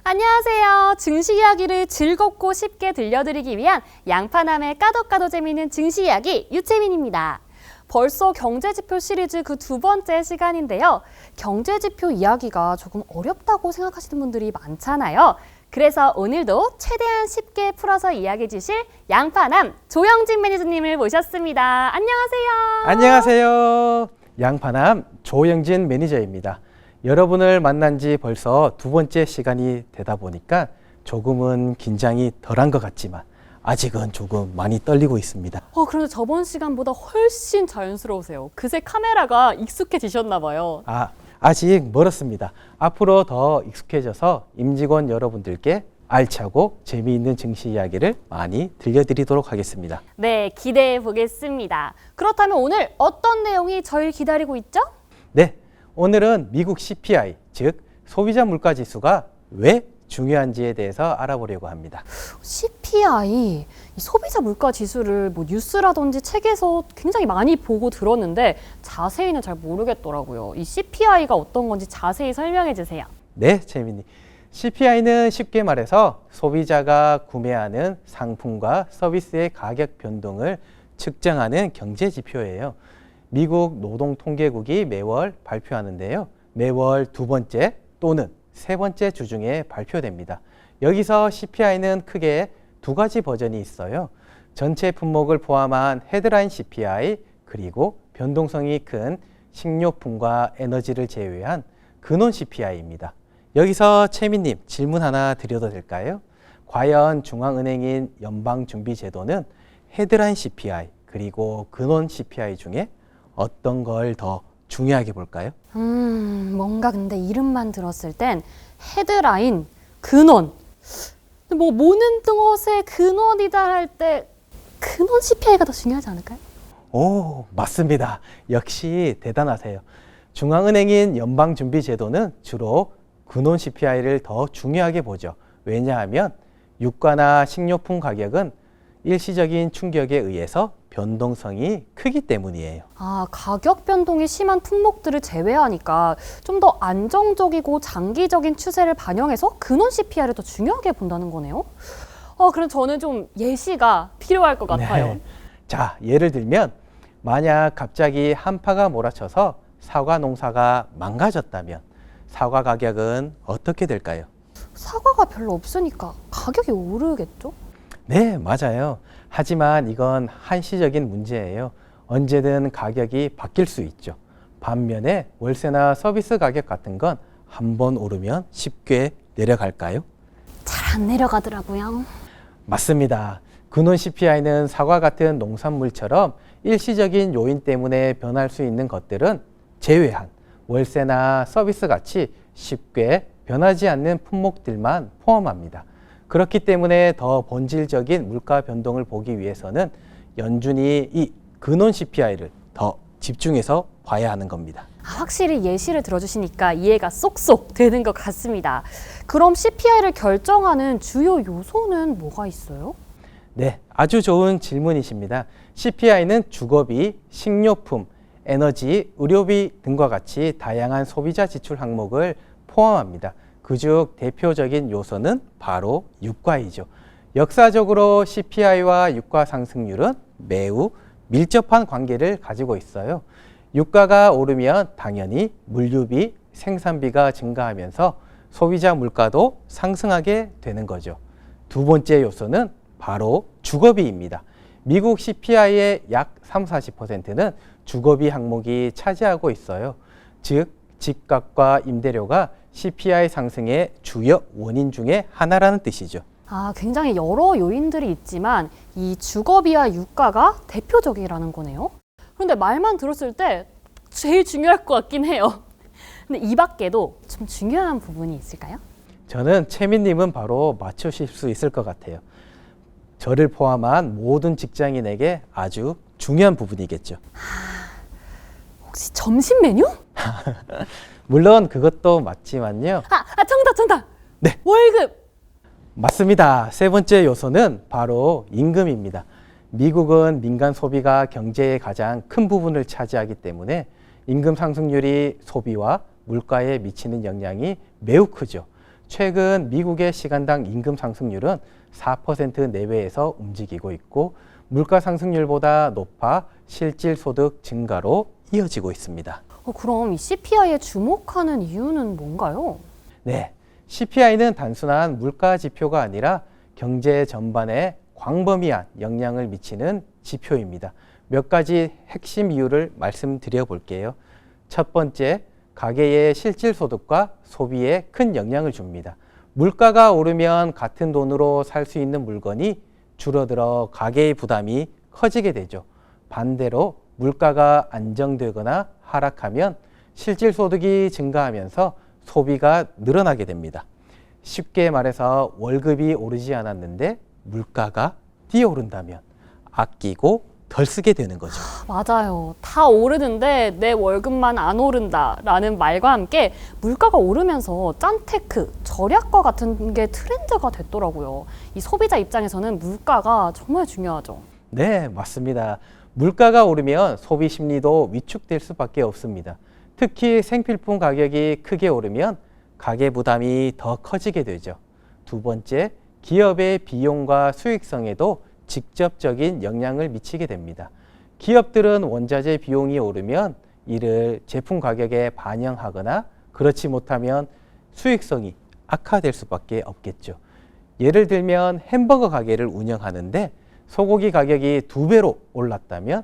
안녕하세요. 증시 이야기를 즐겁고 쉽게 들려드리기 위한 양파남의 까도 재미있는 증시 이야기 유채민입니다. 벌써 경제지표 시리즈 그 두 번째 시간인데요. 경제지표 이야기가 조금 어렵다고 생각하시는 분들이 많잖아요. 그래서 오늘도 최대한 쉽게 풀어서 이야기해 주실 양파남 조영진 매니저님을 모셨습니다. 안녕하세요. 안녕하세요. 양파남 조영진 매니저입니다. 여러분을 만난 지 벌써 두 번째 시간이 되다 보니까 조금은 긴장이 덜한 것 같지만 아직은 조금 많이 떨리고 있습니다. 그런데 저번 시간보다 훨씬 자연스러우세요. 그새 카메라가 익숙해지셨나 봐요. 아직 멀었습니다. 앞으로 더 익숙해져서 임직원 여러분들께 알차고 재미있는 증시 이야기를 많이 들려드리도록 하겠습니다. 네, 기대해 보겠습니다. 그렇다면 오늘 어떤 내용이 저희를 기다리고 있죠? 네, 오늘은 미국 CPI, 즉 소비자 물가 지수가 왜 중요한지에 대해서 알아보려고 합니다. CPI, 이 소비자 물가 지수를 뭐 뉴스라든지 책에서 굉장히 많이 보고 들었는데 자세히는 잘 모르겠더라고요. 이 CPI가 어떤 건지 자세히 설명해 주세요. 네, 재민이. CPI는 쉽게 말해서 소비자가 구매하는 상품과 서비스의 가격 변동을 측정하는 경제 지표예요. 미국 노동통계국이 매월 발표하는데요. 매월 두 번째 또는 세 번째 주 중에 발표됩니다. 여기서 CPI는 크게 두 가지 버전이 있어요. 전체 품목을 포함한 헤드라인 CPI, 그리고 변동성이 큰 식료품과 에너지를 제외한 근원 CPI입니다. 여기서 채민님 질문 하나 드려도 될까요? 과연 중앙은행인 연방준비제도는 헤드라인 CPI 그리고 근원 CPI 중에 어떤 걸 더 중요하게 볼까요? 뭔가 근데 이름만 들었을 땐 헤드라인, 근원. 뭐 모는 것의 근원이다 할 때 근원 CPI가 더 중요하지 않을까요? 오, 맞습니다. 역시 대단하세요. 중앙은행인 연방준비제도는 주로 근원 CPI를 더 중요하게 보죠. 왜냐하면 유가나 식료품 가격은 일시적인 충격에 의해서 변동성이 크기 때문이에요. 가격 변동이 심한 품목들을 제외하니까 좀 더 안정적이고 장기적인 추세를 반영해서 근원 CPI를 더 중요하게 본다는 거네요. 그럼 저는 좀 예시가 필요할 것 같아요. 네. 자, 예를 들면 만약 갑자기 한파가 몰아쳐서 사과 농사가 망가졌다면 사과 가격은 어떻게 될까요? 사과가 별로 없으니까 가격이 오르겠죠? 네, 맞아요. 하지만 이건 한시적인 문제예요. 언제든 가격이 바뀔 수 있죠. 반면에 월세나 서비스 가격 같은 건 한 번 오르면 쉽게 내려갈까요? 잘 안 내려가더라고요. 맞습니다. 근원 CPI는 사과 같은 농산물처럼 일시적인 요인 때문에 변할 수 있는 것들은 제외한 월세나 서비스 같이 쉽게 변하지 않는 품목들만 포함합니다. 그렇기 때문에 더 본질적인 물가 변동을 보기 위해서는 연준이 이 근원 CPI를 더 집중해서 봐야 하는 겁니다. 확실히 예시를 들어주시니까 이해가 쏙쏙 되는 것 같습니다. 그럼 CPI를 결정하는 주요 요소는 뭐가 있어요? 네, 아주 좋은 질문이십니다. CPI는 주거비, 식료품, 에너지, 의료비 등과 같이 다양한 소비자 지출 항목을 포함합니다. 그중 대표적인 요소는 바로 유가이죠. 역사적으로 CPI와 유가 상승률은 매우 밀접한 관계를 가지고 있어요. 유가가 오르면 당연히 물류비, 생산비가 증가하면서 소비자 물가도 상승하게 되는 거죠. 두 번째 요소는 바로 주거비입니다. 미국 CPI의 약 30~40%는 주거비 항목이 차지하고 있어요. 즉, 집값과 임대료가 CPI 상승의 주요 원인 중에 하나라는 뜻이죠. 굉장히 여러 요인들이 있지만 이 주거비와 유가가 대표적이라는 거네요. 그런데 말만 들었을 때 제일 중요할 것 같긴 해요. 근데 이 밖에도 좀 중요한 부분이 있을까요? 저는 채민님은 바로 맞추실 수 있을 것 같아요. 저를 포함한 모든 직장인에게 아주 중요한 부분이겠죠. 혹시 점심 메뉴? 물론 그것도 맞지만요. 정답! 네. 월급! 맞습니다. 세 번째 요소는 바로 임금입니다. 미국은 민간 소비가 경제의 가장 큰 부분을 차지하기 때문에 임금 상승률이 소비와 물가에 미치는 영향이 매우 크죠. 최근 미국의 시간당 임금 상승률은 4% 내외에서 움직이고 있고 물가 상승률보다 높아 실질 소득 증가로 이어지고 있습니다. 그럼 이 CPI에 주목하는 이유는 뭔가요? 네, CPI는 단순한 물가 지표가 아니라 경제 전반에 광범위한 영향을 미치는 지표입니다. 몇 가지 핵심 이유를 말씀드려 볼게요. 첫 번째, 가계의 실질 소득과 소비에 큰 영향을 줍니다. 물가가 오르면 같은 돈으로 살 수 있는 물건이 줄어들어 가계의 부담이 커지게 되죠. 반대로 물가가 안정되거나 하락하면 실질 소득이 증가하면서 소비가 늘어나게 됩니다. 쉽게 말해서 월급이 오르지 않았는데 물가가 뛰어오른다면 아끼고 덜 쓰게 되는 거죠. 맞아요. 다 오르는데 내 월급만 안 오른다라는 말과 함께 물가가 오르면서 짠테크, 절약과 같은 게 트렌드가 됐더라고요. 이 소비자 입장에서는 물가가 정말 중요하죠. 네, 맞습니다. 물가가 오르면 소비 심리도 위축될 수밖에 없습니다. 특히 생필품 가격이 크게 오르면 가계 부담이 더 커지게 되죠. 두 번째, 기업의 비용과 수익성에도 직접적인 영향을 미치게 됩니다. 기업들은 원자재 비용이 오르면 이를 제품 가격에 반영하거나 그렇지 못하면 수익성이 악화될 수밖에 없겠죠. 예를 들면 햄버거 가게를 운영하는데 소고기 가격이 2배로 올랐다면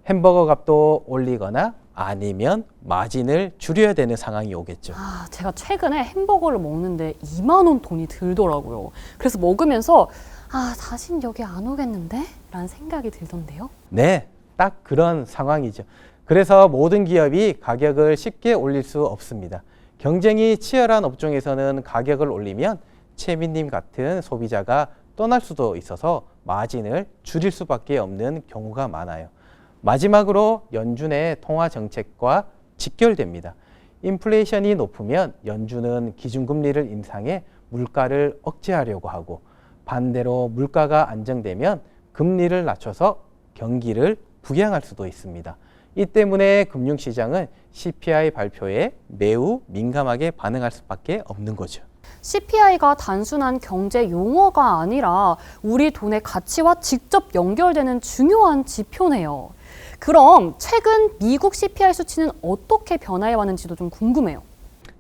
햄버거 값도 올리거나 아니면 마진을 줄여야 되는 상황이 오겠죠. 제가 최근에 햄버거를 먹는데 2만 원 돈이 들더라고요. 그래서 먹으면서 다신 여기 안 오겠는데? 라는 생각이 들던데요. 네, 딱 그런 상황이죠. 그래서 모든 기업이 가격을 쉽게 올릴 수 없습니다. 경쟁이 치열한 업종에서는 가격을 올리면 최민님 같은 소비자가 떠날 수도 있어서 마진을 줄일 수밖에 없는 경우가 많아요. 마지막으로 연준의 통화 정책과 직결됩니다. 인플레이션이 높으면 연준은 기준금리를 인상해 물가를 억제하려고 하고 반대로 물가가 안정되면 금리를 낮춰서 경기를 부양할 수도 있습니다. 이 때문에 금융시장은 CPI 발표에 매우 민감하게 반응할 수밖에 없는 거죠. CPI가 단순한 경제 용어가 아니라 우리 돈의 가치와 직접 연결되는 중요한 지표네요. 그럼 최근 미국 CPI 수치는 어떻게 변화해 왔는지도 좀 궁금해요.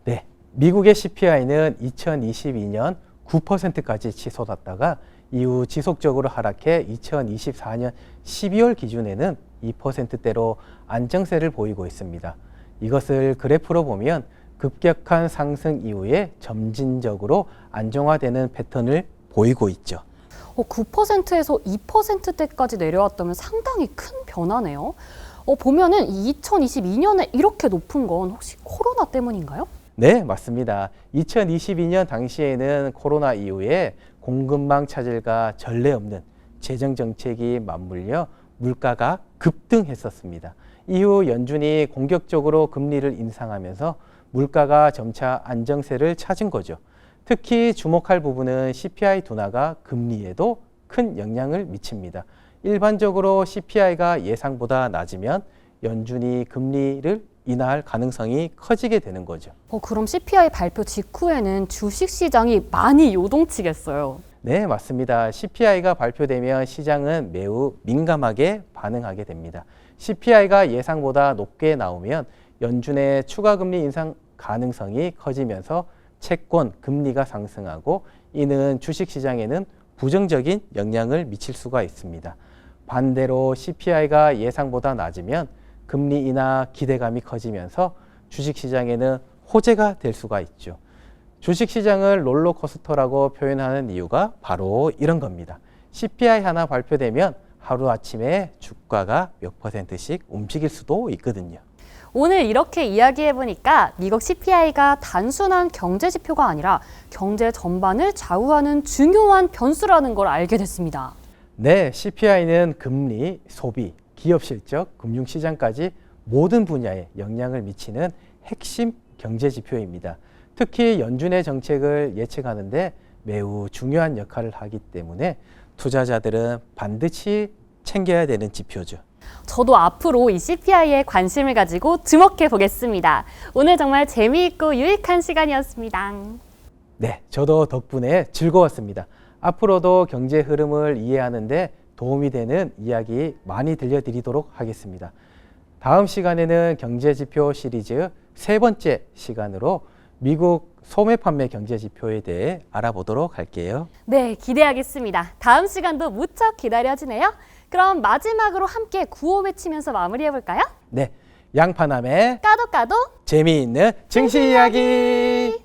네, 미국의 CPI는 2022년 9%까지 치솟았다가 이후 지속적으로 하락해 2024년 12월 기준에는 2%대로 안정세를 보이고 있습니다. 이것을 그래프로 보면 급격한 상승 이후에 점진적으로 안정화되는 패턴을 보이고 있죠. 9%에서 2%대까지 내려왔다면 상당히 큰 변화네요. 보면은 2022년에 이렇게 높은 건 혹시 코로나 때문인가요? 네, 맞습니다. 2022년 당시에는 코로나 이후에 공급망 차질과 전례 없는 재정 정책이 맞물려 물가가 급등했었습니다. 이후 연준이 공격적으로 금리를 인상하면서 물가가 점차 안정세를 찾은 거죠. 특히 주목할 부분은 CPI 둔화가 금리에도 큰 영향을 미칩니다. 일반적으로 CPI가 예상보다 낮으면 연준이 금리를 인하할 가능성이 커지게 되는 거죠. 그럼 CPI 발표 직후에는 주식시장이 많이 요동치겠어요. 네, 맞습니다. CPI가 발표되면 시장은 매우 민감하게 반응하게 됩니다. CPI가 예상보다 높게 나오면 연준의 추가 금리 인상 가능성이 커지면서 채권 금리가 상승하고 이는 주식시장에는 부정적인 영향을 미칠 수가 있습니다. 반대로 CPI가 예상보다 낮으면 금리 인하 기대감이 커지면서 주식시장에는 호재가 될 수가 있죠. 주식시장을 롤러코스터라고 표현하는 이유가 바로 이런 겁니다. CPI 하나 발표되면 하루아침에 주가가 몇 %씩 움직일 수도 있거든요. 오늘 이렇게 이야기해보니까 미국 CPI가 단순한 경제 지표가 아니라 경제 전반을 좌우하는 중요한 변수라는 걸 알게 됐습니다. 네, CPI는 금리, 소비, 기업 실적, 금융시장까지 모든 분야에 영향을 미치는 핵심 경제 지표입니다. 특히 연준의 정책을 예측하는데 매우 중요한 역할을 하기 때문에 투자자들은 반드시 챙겨야 되는 지표죠. 저도 앞으로 이 CPI에 관심을 가지고 주목해 보겠습니다. 오늘 정말 재미있고 유익한 시간이었습니다. 네, 저도 덕분에 즐거웠습니다. 앞으로도 경제 흐름을 이해하는데 도움이 되는 이야기 많이 들려드리도록 하겠습니다. 다음 시간에는 경제지표 시리즈 세 번째 시간으로 미국 소매 판매 경제지표에 대해 알아보도록 할게요. 네, 기대하겠습니다. 다음 시간도 무척 기다려지네요. 그럼 마지막으로 함께 구호 외치면서 마무리해볼까요? 네, 양파남의 까도 재미있는 증시 이야기.